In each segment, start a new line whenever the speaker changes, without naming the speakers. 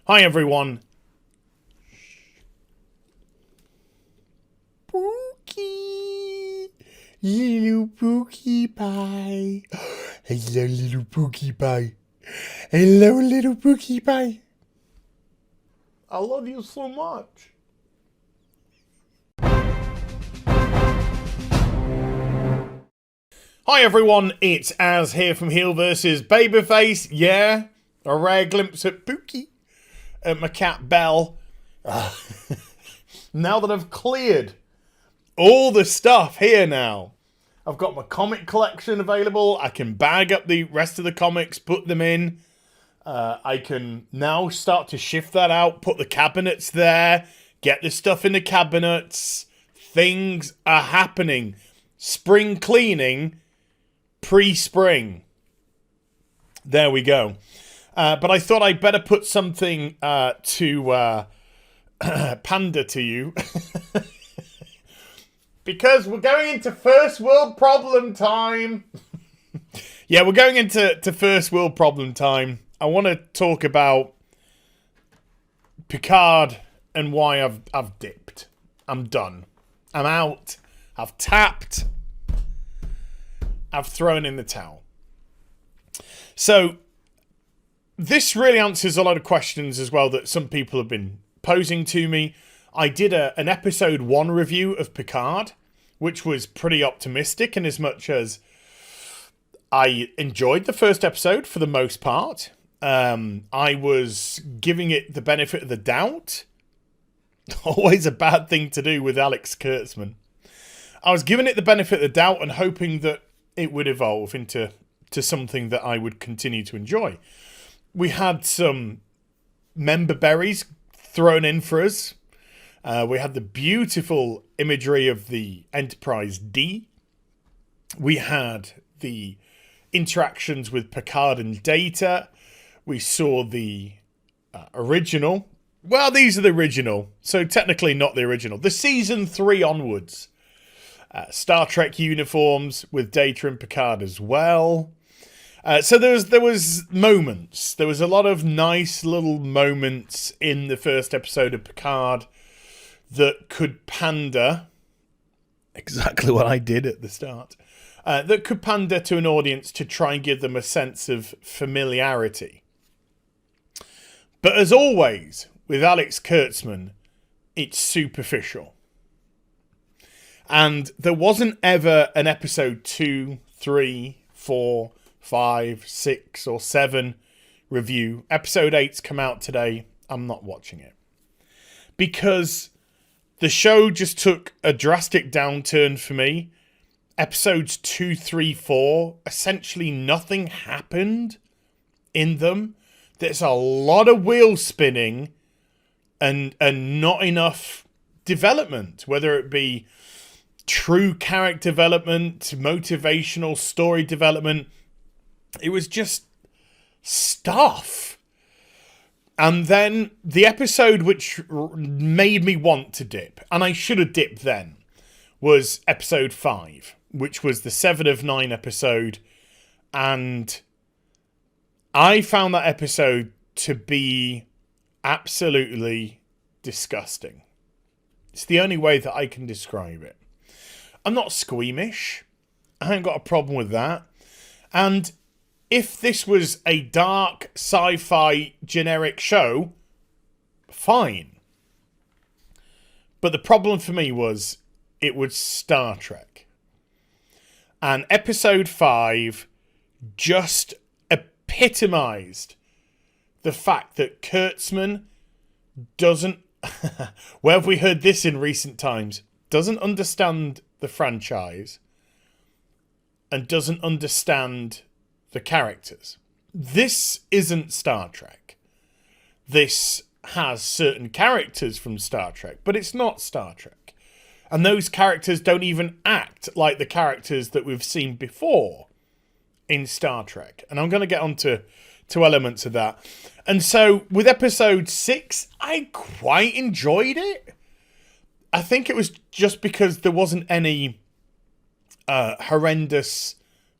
Hi everyone. Pookie. Little Pookie Pie. Hello, little Pookie Pie. Hello, little Pookie Pie. I love you so much. Hi everyone, it's Az here from HeelvsBabyface. Yeah, a rare glimpse at Pookie. At my cat Belle. Now that I've cleared all the stuff here now, I've got my comic collection available. I can bag up the rest of the comics, put them in. I can now start to shift that out, put the cabinets there, get the stuff in the cabinets. Things are happening. Spring cleaning, pre-spring. There we go. But I thought I'd better put something to pander to you. Because we're going into first world problem time. Yeah, we're going into first world problem time. I want to talk about Picard and why I've dipped. I'm done. I'm out. I've tapped. I've thrown in the towel. So this really answers a lot of questions as well that some people have been posing to me. I did an episode 1 review of Picard, which was pretty optimistic in as much as I enjoyed the first episode for the most part. I was giving it the benefit of the doubt. Always a bad thing to do with Alex Kurtzman. I was giving it the benefit of the doubt and hoping that it would evolve into something that I would continue to enjoy. We had some member berries thrown in for us. We had the beautiful imagery of the Enterprise D. We had the interactions with Picard and Data. We saw the original. Well, these are the original, so technically not the original. The season 3 onwards. Star Trek uniforms with Data and Picard as well. So there was moments. There was a lot of nice little moments in the first episode of Picard that could pander, exactly what I did at the start, that could pander to an audience to try and give them a sense of familiarity. But as always, with Alex Kurtzman, it's superficial. And there wasn't ever an episode 2, 3, 4, 5, 6 or 7 review. Episode 8's come out today. I'm not watching it. Because the show just took a drastic downturn for me. Episodes 2, 3, 4, essentially nothing happened in them. There's a lot of wheel spinning and not enough development, whether it be true character development, motivational story development. It was just stuff. And then the episode which made me want to dip, and I should have dipped then, was episode 5, which was the 7 of 9 episode. And I found that episode to be absolutely disgusting. It's the only way that I can describe it. I'm not squeamish. I ain't got a problem with that. And if this was a dark sci-fi generic show, fine. But the problem for me was it was Star Trek. And episode 5 just epitomised the fact that Kurtzman doesn't, where have we heard this in recent times, doesn't understand the franchise and doesn't understand the characters. This isn't Star Trek. This has certain characters from Star Trek, but it's not Star Trek. And those characters don't even act like the characters that we've seen before in Star Trek. And I'm going to get onto elements of that. And so with episode 6, I quite enjoyed it. I think it was just because there wasn't any horrendous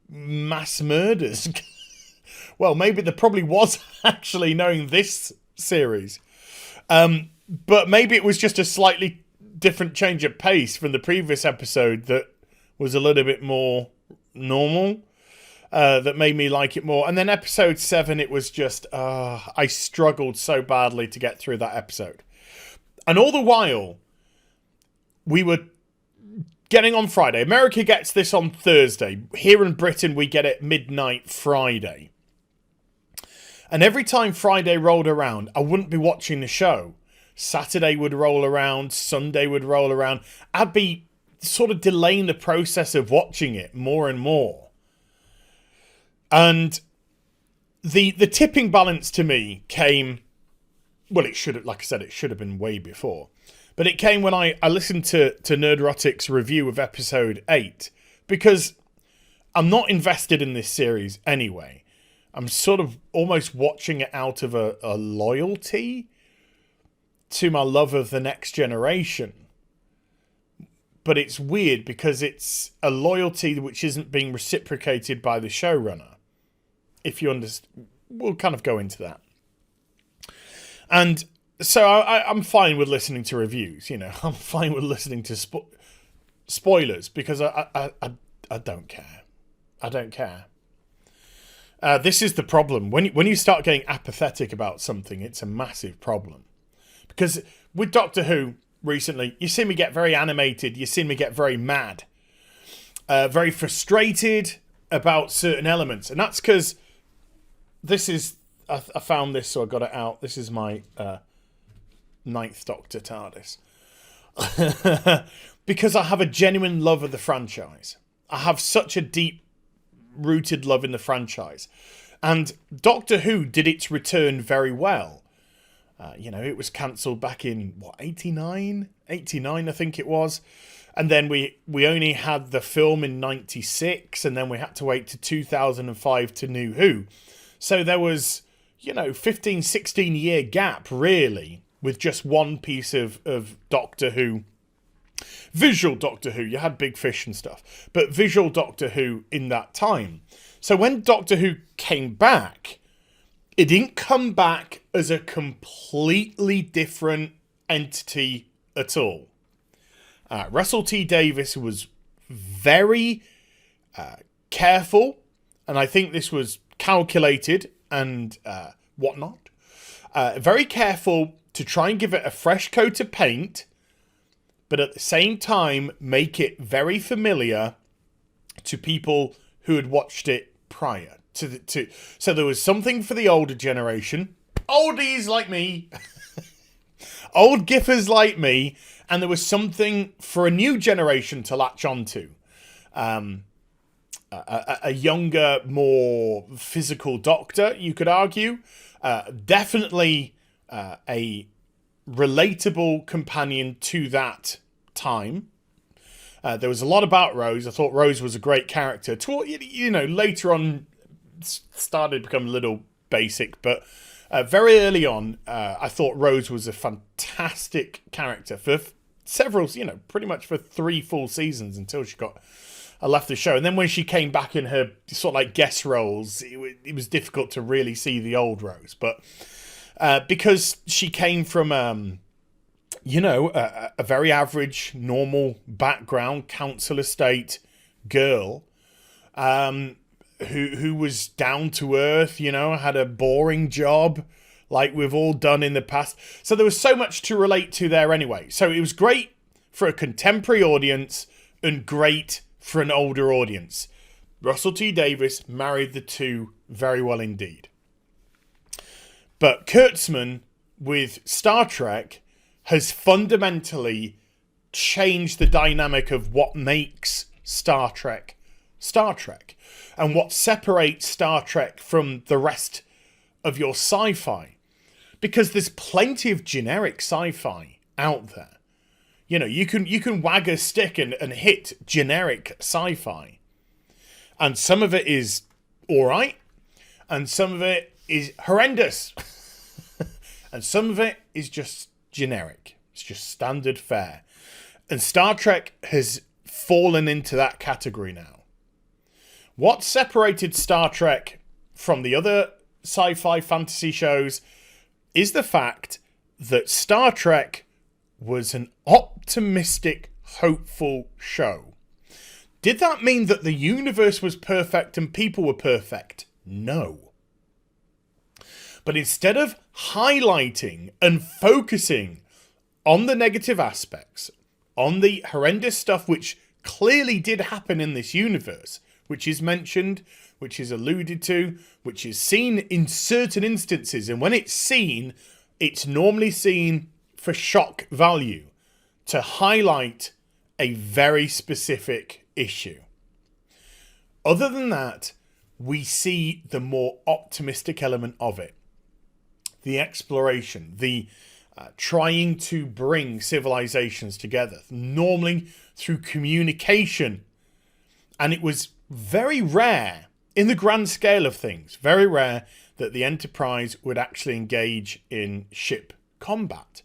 mass murders. Well, maybe there probably was, actually, knowing this series. But maybe it was just a slightly different change of pace from the previous episode that was a little bit more normal, that made me like it more. And then episode 7, it was just, I struggled so badly to get through that episode. And all the while, we were getting on Friday. America gets this on Thursday. Here in Britain, we get it midnight Friday. And every time Friday rolled around, I wouldn't be watching the show. Saturday would roll around, Sunday would roll around. I'd be sort of delaying the process of watching it more and more. And the tipping balance to me came, well, it should have, like I said, it should have been way before. But it came when I listened to Nerdrotic's review of episode 8, because I'm not invested in this series anyway. I'm sort of almost watching it out of a loyalty to my love of the next generation. But it's weird because it's a loyalty which isn't being reciprocated by the showrunner. If you understand, we'll kind of go into that. And so I'm fine with listening to reviews, you know. I'm fine with listening to spoilers because I don't care. I don't care. This is the problem. When you start getting apathetic about something, it's a massive problem. Because with Doctor Who recently, you see me get very animated. You see me get very mad. Very frustrated about certain elements. And that's because this is... I found this, so I got it out. This is my 9th Doctor TARDIS. Because I have a genuine love of the franchise. I have such a deep-rooted love in the franchise. And Doctor Who did its return very well. You know, it was cancelled back in, 89? 89, I think it was. And then we only had the film in 96, and then we had to wait to 2005 to New Who. So there was, 15, 16-year gap, really, with just one piece of Doctor Who. Visual Doctor Who, you had Big Fish and stuff, but visual Doctor Who in that time. So when Doctor Who came back, it didn't come back as a completely different entity at all. Russell T Davies was very careful, and I think this was calculated and whatnot. Very careful to try and give it a fresh coat of paint, but at the same time make it very familiar to people who had watched it prior. So there was something for the older generation, oldies like me, old giffers like me, and there was something for a new generation to latch onto. A younger, more physical Doctor, you could argue. Definitely a relatable companion to that time. There was a lot about Rose. I thought Rose was a great character. Later on started to become a little basic, but very early on, I thought Rose was a fantastic character for several, pretty much for 3 full seasons until she got left the show. And then when she came back in her sort of like guest roles, it was difficult to really see the old Rose. But because she came from, a very average, normal background, council estate girl, who was down to earth, had a boring job like we've all done in the past. So there was so much to relate to there anyway. So it was great for a contemporary audience and great for an older audience. Russell T Davies married the two very well indeed. But Kurtzman with Star Trek has fundamentally changed the dynamic of what makes Star Trek Star Trek, and what separates Star Trek from the rest of your sci-fi. Because there's plenty of generic sci-fi out there. You can wag a stick and hit generic sci-fi. And some of it is alright, and some of it is horrendous. And some of it is just generic. It's just standard fare. And Star Trek has fallen into that category now. What separated Star Trek from the other sci-fi fantasy shows is the fact that Star Trek was an optimistic, hopeful show. Did that mean that the universe was perfect and people were perfect? No. But instead of highlighting and focusing on the negative aspects, on the horrendous stuff which clearly did happen in this universe, which is mentioned, which is alluded to, which is seen in certain instances, and when it's seen, it's normally seen for shock value, to highlight a very specific issue. Other than that, we see the more optimistic element of it. The exploration, the trying to bring civilizations together, normally through communication. And it was very rare, in the grand scale of things, very rare that the Enterprise would actually engage in ship combat.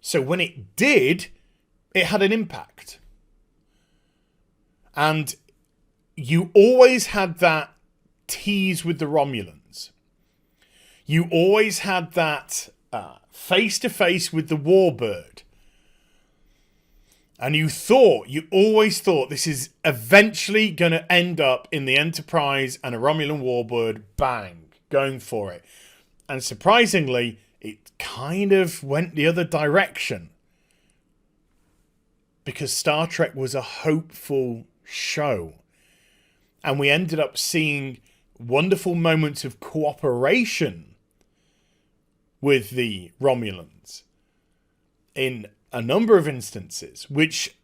So when it did, it had an impact. And you always had that tease with the Romulans. You always had that face-to-face with the Warbird. And you always thought this is eventually going to end up in the Enterprise and a Romulan Warbird, bang, going for it. And surprisingly, it kind of went the other direction. Because Star Trek was a hopeful show. And we ended up seeing wonderful moments of cooperation with the Romulans in a number of instances, which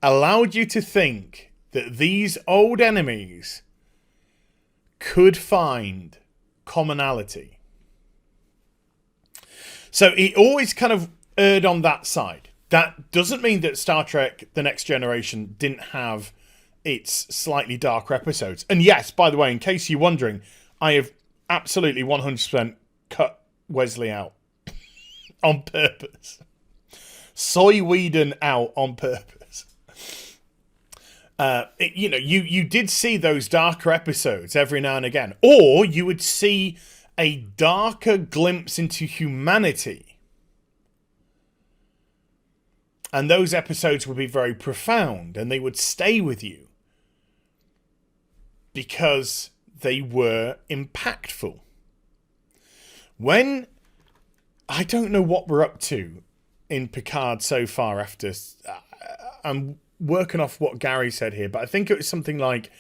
allowed you to think that these old enemies could find commonality. So it always kind of erred on that side. That doesn't mean that Star Trek The Next Generation didn't have its slightly darker episodes. And yes, by the way, in case you're wondering, I have absolutely 100% cut Wesley out on purpose. Soy Whedon out on purpose. You did see those darker episodes every now and again, or you would see a darker glimpse into humanity, and those episodes would be very profound, and they would stay with you because they were impactful. When I don't know what we're up to in Picard so far after, I'm working off what Gary said here, but I think it was something like,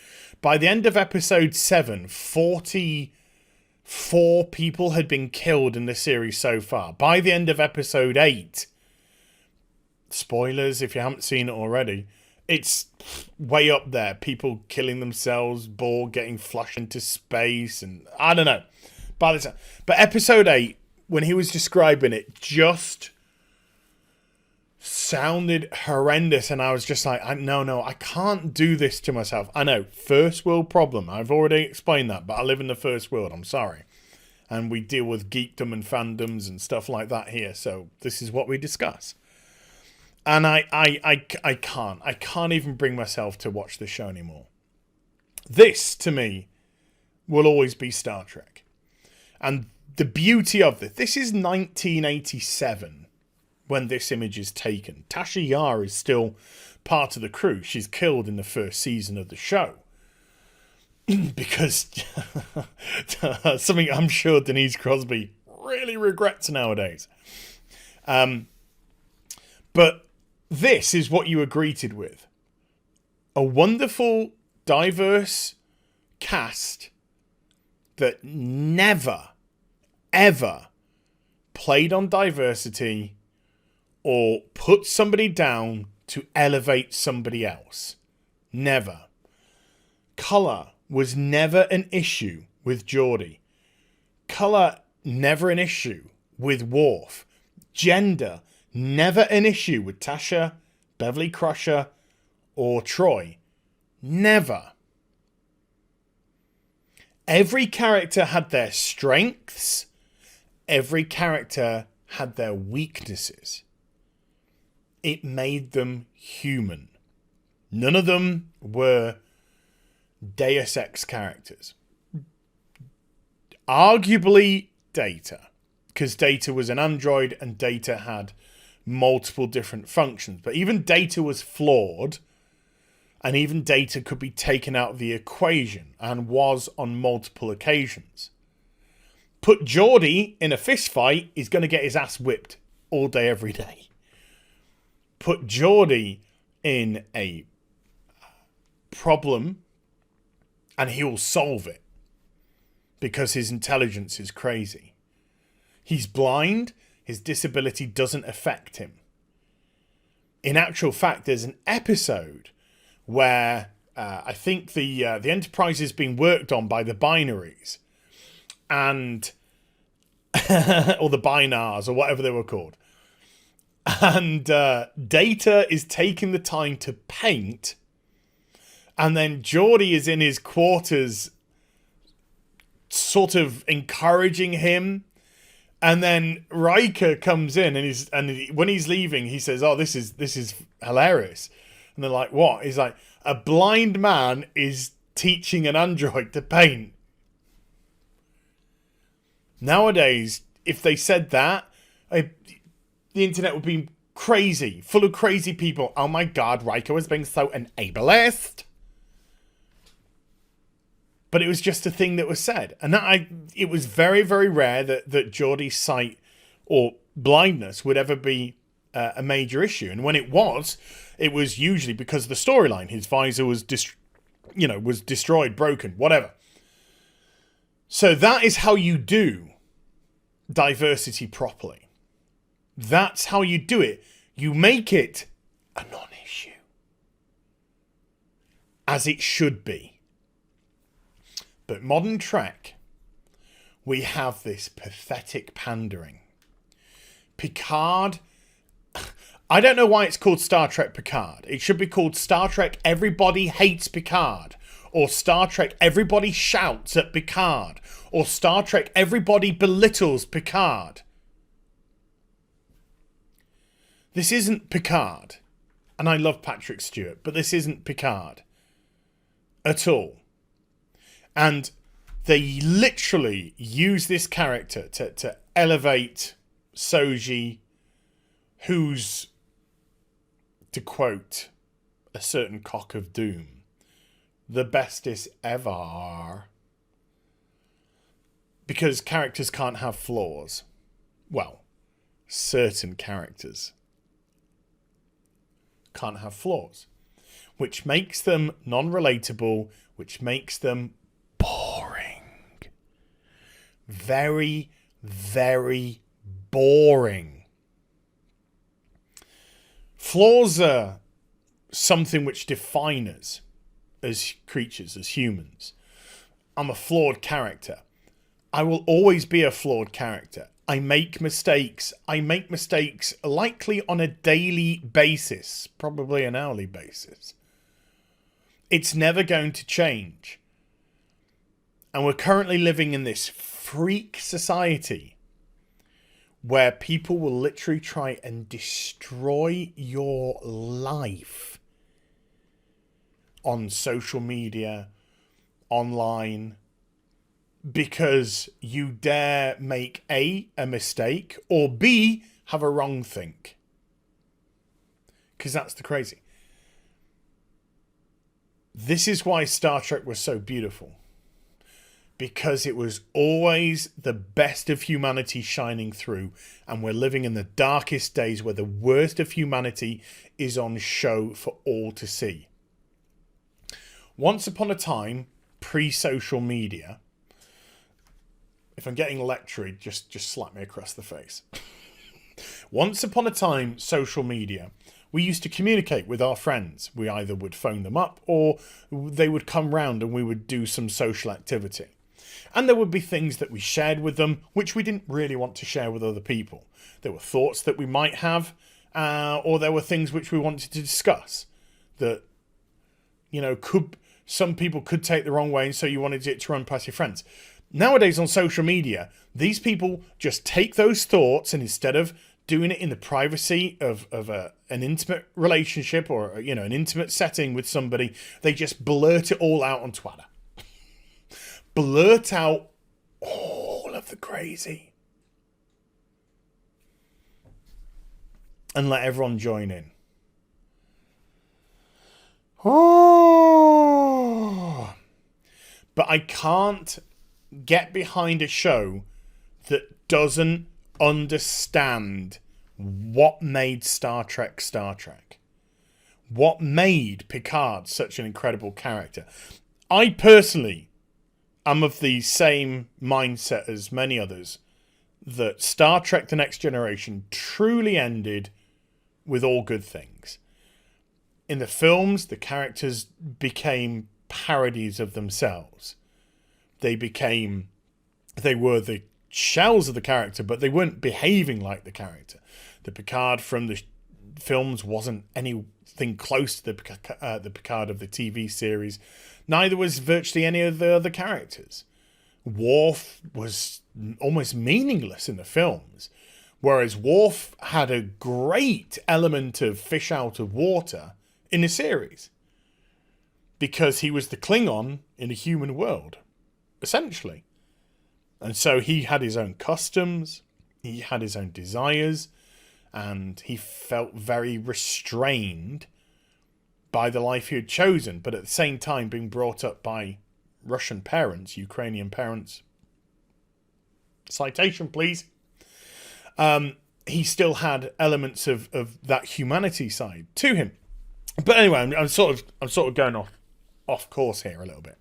by the end of episode 7, 44 people had been killed in the series so far. By the end of episode 8, spoilers if you haven't seen it already, it's way up there. People killing themselves, Borg getting flushed into space, and I don't know. By the time, but episode 8, when he was describing it, just sounded horrendous, and I was just like, no, I can't do this to myself. I know, first world problem. I've already explained that, but I live in the first world. I'm sorry. And we deal with geekdom and fandoms and stuff like that here, so this is what we discuss. And I can't even bring myself to watch the show anymore. This, to me, will always be Star Trek. And the beauty of this is 1987 when this image is taken. Tasha Yar is still part of the crew. She's killed in the first season of the show. Because something I'm sure Denise Crosby really regrets nowadays. But this is what you were greeted with. A wonderful, diverse cast that never, ever played on diversity or put somebody down to elevate somebody else. Never. Colour was never an issue with Geordi. Colour, never an issue with Worf. Gender, never an issue with Tasha, Beverly Crusher, or Troy. Never. Every character had their strengths. Every character had their weaknesses. It made them human. None of them were Deus Ex characters. Arguably Data. because Data was an android and Data had multiple different functions. But even Data was flawed, and even Data could be taken out of the equation, and was on multiple occasions. Put Geordi in a fist fight, he's going to get his ass whipped all day, every day. Put Geordi in a problem and he will solve it because his intelligence is crazy. He's blind. His disability doesn't affect him. In actual fact, there's an episode where I think the Enterprise is being worked on by the binaries, and or the binars, or whatever they were called. And Data is taking the time to paint, and then Geordi is in his quarters sort of encouraging him. And then Riker comes in, and when he's leaving, he says, "Oh, this is hilarious." And they're like, "What?" He's like, "A blind man is teaching an android to paint." Nowadays, if they said that, the internet would be crazy, full of crazy people. Oh my God, Riker was being so an ableist. But it was just a thing that was said. And it was very, very rare that Geordi's sight or blindness would ever be a major issue. And when it was usually because of the storyline. His visor was destroyed, broken, whatever. So that is how you do diversity properly. That's how you do it. You make it a non-issue. As it should be. But modern Trek, we have this pathetic pandering. Picard, I don't know why it's called Star Trek Picard. It should be called Star Trek Everybody Hates Picard. Or Star Trek Everybody Shouts at Picard. Or Star Trek Everybody Belittles Picard. This isn't Picard. And I love Patrick Stewart, but this isn't Picard. At all. And they literally use this character to elevate Soji, who's, to quote a certain cock of doom, the bestest ever. Because characters can't have flaws. Well, certain characters can't have flaws. Which makes them non-relatable, which makes them boring. Very, very boring. Flaws are something which define us as creatures, as humans. I'm a flawed character. I will always be a flawed character. I make mistakes. I make mistakes likely on a daily basis, probably an hourly basis. It's never going to change. And we're currently living in this freak society where people will literally try and destroy your life on social media, online, because you dare make A, a mistake, or B, have a wrong think. Because that's the crazy. This is why Star Trek was so beautiful. Because it was always the best of humanity shining through. And we're living in the darkest days where the worst of humanity is on show for all to see. Once upon a time, pre-social media, if I'm getting lectured, just slap me across the face. Once upon a time, social media, we used to communicate with our friends. We either would phone them up or they would come round and we would do some social activity. And there would be things that we shared with them which we didn't really want to share with other people. There were thoughts that we might have, or there were things which we wanted to discuss that, some people could take the wrong way, and so you wanted it to run past your friends. Nowadays on social media, these people just take those thoughts, and instead of doing it in the privacy of an intimate relationship or an intimate setting with somebody, they just blurt it all out on Twitter. Blurt out all of the crazy. and let everyone join in. Oh, but I can't get behind a show that doesn't understand what made Star Trek Star Trek. What made Picard such an incredible character. I personally am of the same mindset as many others that Star Trek The Next Generation truly ended with all good things. In the films, the characters became parodies of themselves. They were the shells of the character, but they weren't behaving like the character. The Picard from the films wasn't anything close to the Picard of the TV series. Neither was virtually any of the other characters. Worf was almost meaningless in the films, whereas Worf had a great element of fish out of water in the series, because he was the Klingon in a human world, essentially. And so he had his own customs, he had his own desires, and he felt very restrained by the life he had chosen, but at the same time being brought up by Russian parents, Ukrainian parents. Citation, please. He still had elements of that humanity side to him. But anyway, I'm sort of going off course here a little bit.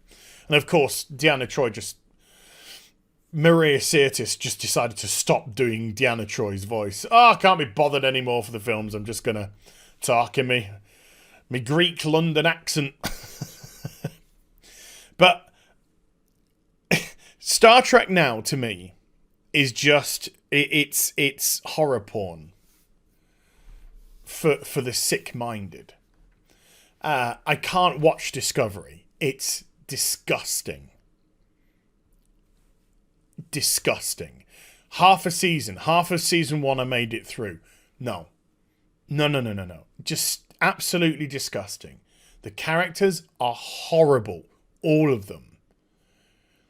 And of course, Deanna Troi Maria Sirtis just decided to stop doing Deanna Troy's voice. I can't be bothered anymore for the films. I'm just going to talk in me Greek London accent. But Star Trek now, to me, is just... It's horror porn for the sick-minded. I can't watch Discovery. It's disgusting. Disgusting. Half of season 1 I made it through. No. Just absolutely disgusting. The characters are horrible. All of them.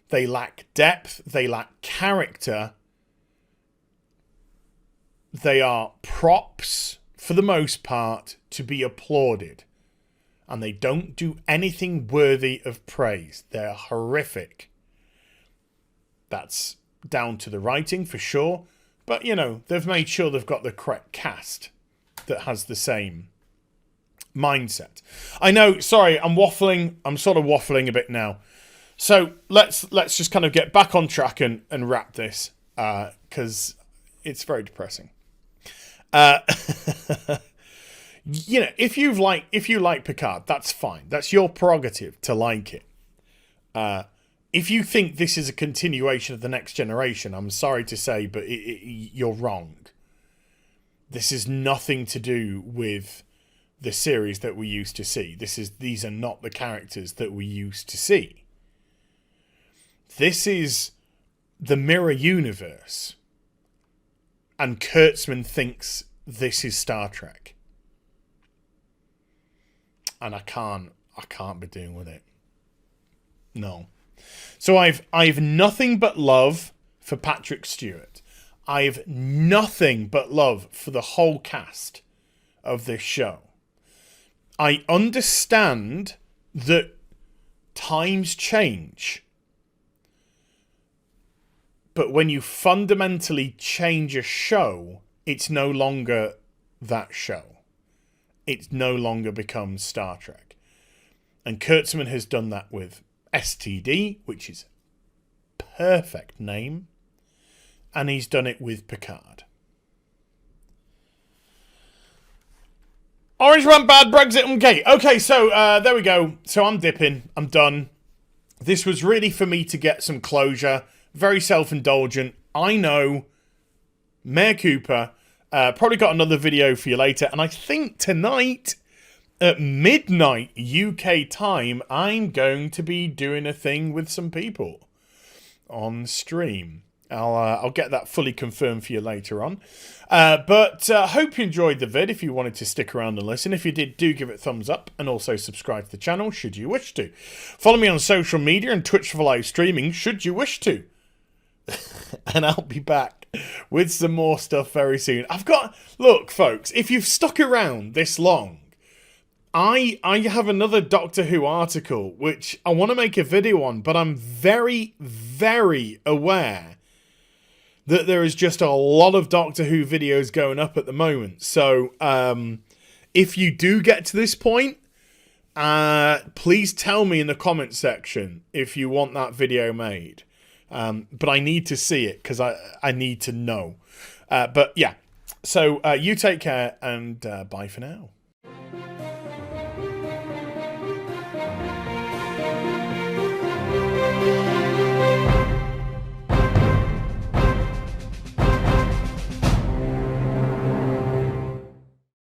They lack depth. They lack character. They are props, for the most part, to be applauded. And they don't do anything worthy of praise. They're horrific. That's down to the writing, for sure. But, they've made sure they've got the correct cast that has the same mindset. I know, sorry, I'm waffling. I'm sort of waffling a bit now. So let's just kind of get back on track and wrap this, because it's very depressing. If you like Picard, that's fine. That's your prerogative to like it. If you think this is a continuation of The Next Generation, I'm sorry to say, but you're wrong. This is nothing to do with the series that we used to see. These are not the characters that we used to see. This is the mirror universe. And Kurtzman thinks this is Star Trek. And I can't be doing with it. No. So I've nothing but love for Patrick Stewart. I've nothing but love for the whole cast of this show. I understand that times change. But when you fundamentally change a show, it's no longer that show. It no longer becomes Star Trek. And Kurtzman has done that with STD, which is a perfect name. And he's done it with Picard. Orange Man bad, Brexit and gay. Okay, so there we go. So I'm dipping. I'm done. This was really for me to get some closure. Very self-indulgent. I know. Mayor Cooper. Probably got another video for you later. And I think tonight, at midnight UK time, I'm going to be doing a thing with some people on stream. I'll get that fully confirmed for you later on. But hope you enjoyed the vid. If you wanted to stick around and listen. If you did, do give it a thumbs up. And also subscribe to the channel, should you wish to. Follow me on social media and Twitch for live streaming, should you wish to. and I'll be back with some more stuff very soon. Look, folks, if you've stuck around this long, I have another Doctor Who article which I want to make a video on, but I'm very, very aware that there is just a lot of Doctor Who videos going up at the moment. So if you do get to this point, please tell me in the comment section if you want that video made. But I need to see it because I need to know. But yeah, so you take care and bye for now.